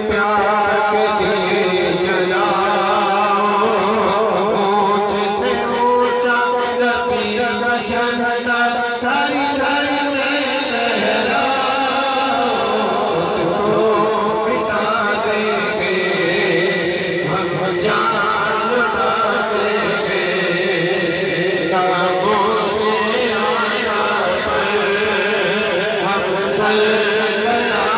प्यार के दिए जलाओ, ऊंचे से ऊंचा नबी का झंडा थारी थारी में लहराओ, तुझको मिटा देंगे हम जान लुटा देंगे, काबों से आया पर हम सल्लल्लाहु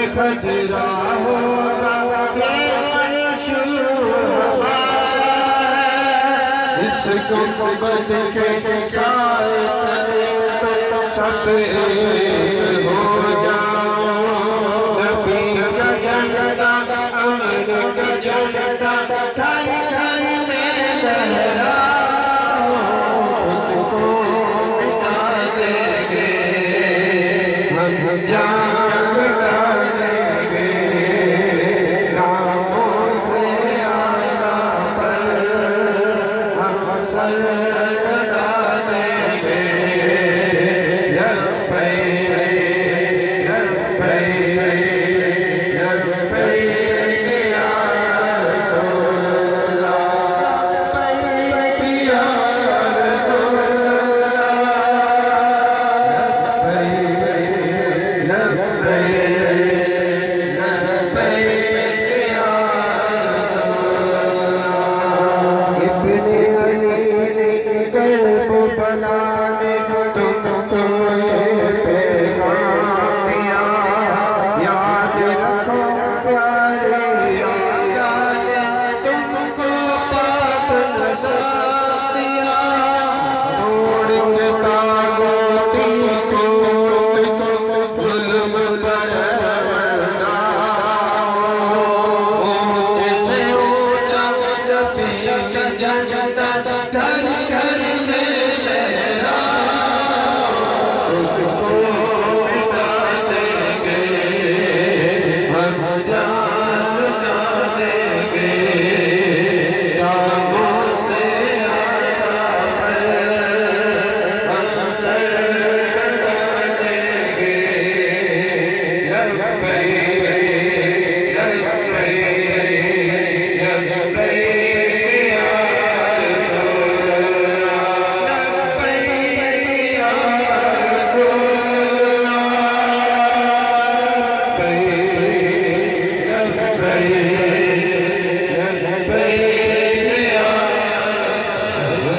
खजरा होगा इस गुंबद के साए तले सब हो जाओ, नबी का झंडा अमन का झंडा थारी थारी में लहराओ, तुझको मिटा देंगे हम जान